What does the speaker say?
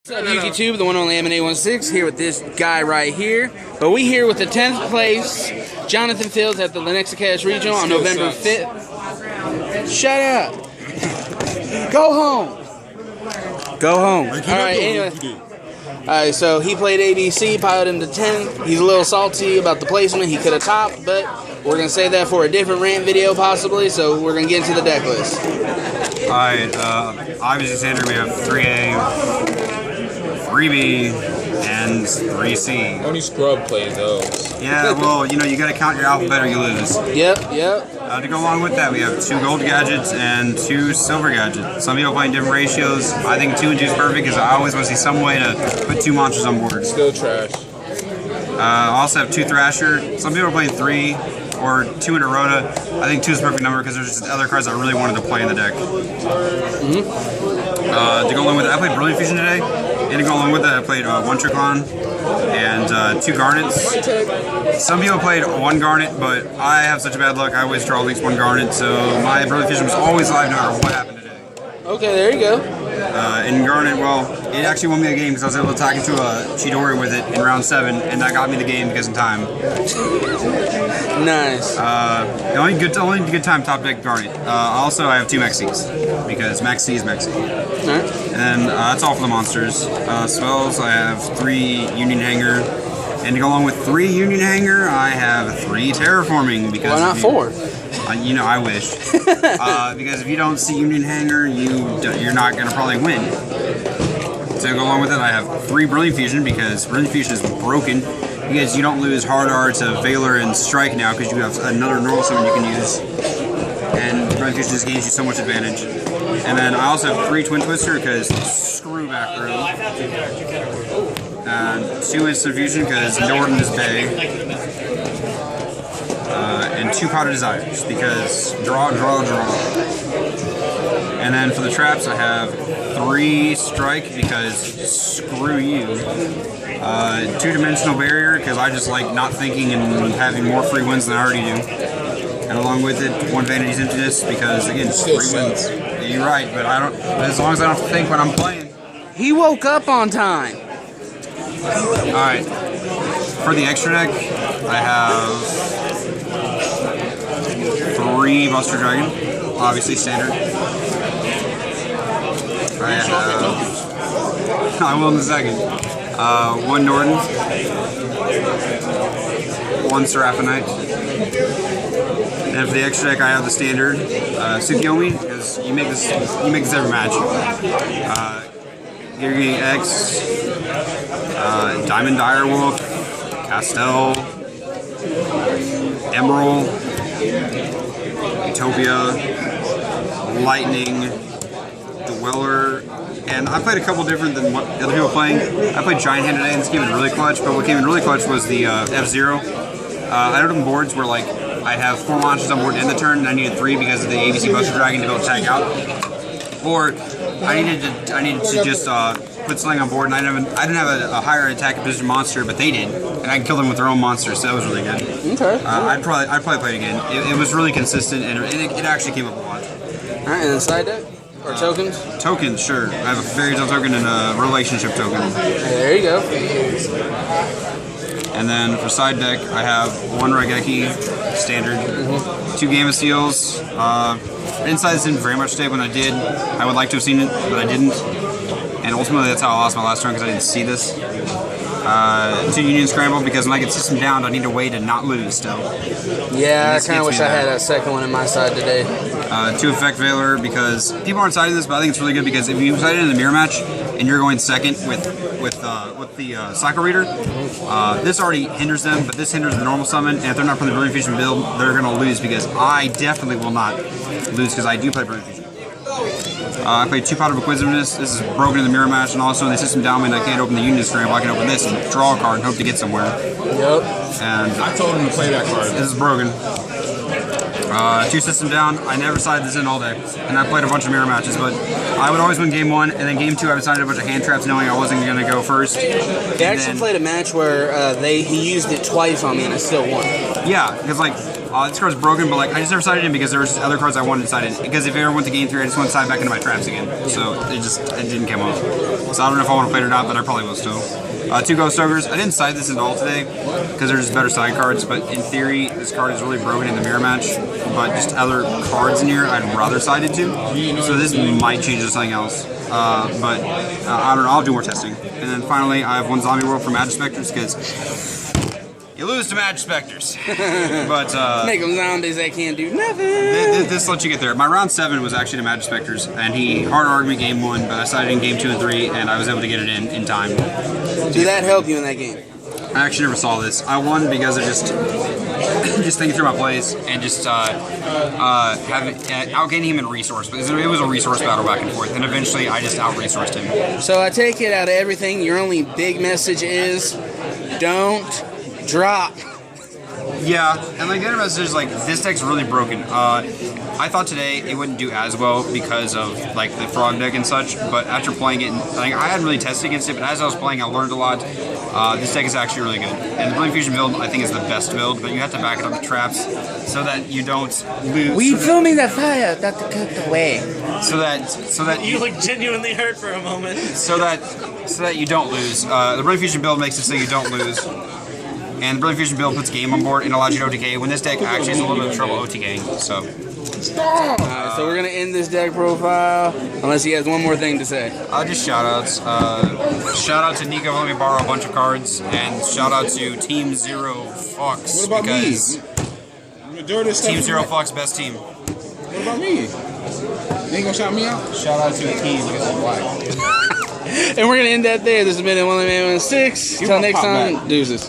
What's up, YouTube? The one only M&A16 here with this guy right here. But we here with the 10th place Johnathan Fields at the Lenexa KS Regional on November 5th. Shut up. Go home. Go home. Alright, anyway. Alright, so he played ABC, piloted him to 10th. He's a little salty about the placement. He could have topped, but we're going to save that for a different rant video possibly, so we're going to get into the deck list. Alright, obviously standard we have 3A, 3B, and 3C. Only scrub plays those. Yeah, well, you know, you gotta count your alphabet or you lose. Yep. To go along with that, we have 2 gold gadgets and 2 silver gadgets. Some people play in different ratios. I think 2 and 2 is perfect because I always want to see some way to put 2 monsters on board. Still trash. I also have 2 Thrasher. Some people are playing 3 or 2 in a Rhoda. I think 2 is the perfect number because there's just other cards I really wanted to play in the deck. To go along with that, I played Brilliant Fusion today. And to go along with that, I played 1 Tricklon and 2 Garnets. Some people played 1 Garnet, but I have such a bad luck, I always draw at least 1 Garnet, so my Brilliant Fusion was always live no matter what happened today. Okay, there you go. And Garnet, well, it actually won me a game because I was able to attack into a Chidori with it in round 7, and that got me the game because of time. Nice. The only good time top deck Garnet. Also, I have 2 Maxis because Maxi is Maxi. Alright. And that's all for the monsters. Spells, I have 3 Union Hanger. And to go along with 3 Union Hanger, I have 3 Terraforming. Because why not 4? You know, I wish. Because if you don't see Union Hanger, you're not going to probably win. So to go along with it, I have 3 Brilliant Fusion because Brilliant Fusion is broken. Because you don't lose Hard R to Valor and Strike now because you have another normal summon you can use. And Brilliant Fusion just gains you so much advantage. And then I also have 3 Twin Twister because screw back row. And 2 Instant Fusion because Norton is Bay. And 2 Powder Desires because draw. And then for the traps I have 3 Strike because screw you. 2-dimensional Barrier because I just like not thinking and having more free wins than I already do. And along with it, 1 Vanity's Emptiness because again, free wins. You're right, but I don't. As long as I don't think when I'm playing. He woke up on time. All right. For the extra deck, I have 3 Buster Dragon, obviously standard. I have. I will in a second. 1 Norton, 1 Seraphonite. And for the extra deck, I have the standard Tsukiyomi because you make this every match. You're getting X, Diamond Direwolf, Castel, Emerald, Utopia, Lightning, Dweller, and I played a couple different than what the other people are playing. I played Giant Hand today, and this came in really clutch. But what came in really clutch was the F-Zero. I had them boards where like I have 4 monsters on board to end the turn, and I needed 3 because of the ABC Buster Dragon to be able to tag out. Or I needed to just put something on board, and I didn't have a higher attack position monster, but they did, and I killed them with their own monsters, so that was really good. Okay. I'd probably play it again. It was really consistent, and it actually came up a lot. All right, and then side deck or tokens? Tokens, sure. I have a Fairy Tale token and a Relationship token. There you go. And then for side deck, I have 1 Raigeki, standard, 2 Gamma Seals. Inside this didn't very much stay when I did. I would like to have seen it, but I didn't. And ultimately, that's how I lost my last turn because I didn't see this. 2 Union Scramble because when I get system down, I need a way to not lose still. Yeah, I kind of wish I had that second one in my side today. 2 Effect Valor because people aren't citing this, but I think it's really good because if you cite it in the mirror match and you're going second with the Cycle Reader, this already hinders them, but this hinders the normal summon, and if they're not playing the Brilliant Fusion build, they're going to lose because I definitely will not lose because I do play Brilliant Fusion. I played 2 Pot of Acquisitiveness. This is broken in the mirror match, and also in the system down means I can't open the Union Scramble. I can open this and draw a card and hope to get somewhere. Yep. And I told him to play that card. This is broken. 2 system down. I never sided this in all day, and I played a bunch of mirror matches, but I would always win game 1, and then game 2 I decided a bunch of hand traps knowing I wasn't going to go first. They actually played a match where he used it twice on me and I still won. Yeah, because like, this card's broken, but like I just never sided in because there was other cards I wanted to side in. Because if I ever went to game 3, I just went to side back into my traps again. So it didn't come up. So I don't know if I want to play it or not, but I probably will still. 2 Ghost Ogres. I didn't side this at all today because they're just better side cards, but in theory, this card is really broken in the mirror match. But just other cards in here, I'd rather side it to. So this might change to something else. I don't know. I'll do more testing. And then finally, I have 1 Zombie World for Magic Specters because you lose to Magic Specters. But make them zombies that can't do nothing. This lets you get there. My round 7 was actually to Magic Specters, and he hard-argued me game 1, but I sided in game 2 and 3, and I was able to get it in time. Did that help you in that game? I actually never saw this. I won because of just thinking through my plays and just outgaining him in resource. But it was a resource battle back and forth, and eventually I just out-resourced him. So I take it out of everything, your only big message is, don't drop. Yeah, and like the other message is like this deck's really broken. I thought today it wouldn't do as well because of like the frog deck and such, but after playing it, like I hadn't really tested against it, but as I was playing, I learned a lot. This deck is actually really good, and the Brilliant Fusion build I think is the best build, but you have to back it up with traps so that you don't lose. We filming the fire that cooked away. So that you look genuinely hurt for a moment. So that you don't lose. The Brilliant Fusion build makes it so you don't lose. And the Brilliant Fusion build puts game on board and allows you to OTK when this deck actually has a little bit of trouble OTKing. So. Alright, so we're gonna end this deck profile unless he has one more thing to say. Just shoutouts. Shout out to Nico for letting me borrow a bunch of cards, and shout out to Team Zero Fox. What about because me? Team Zero Fox best team. What about me? You ain't gonna shout me out? Shout out to the team because I'm black. And we're gonna end that there. This has been 1 Man 16. Till next time, deuces.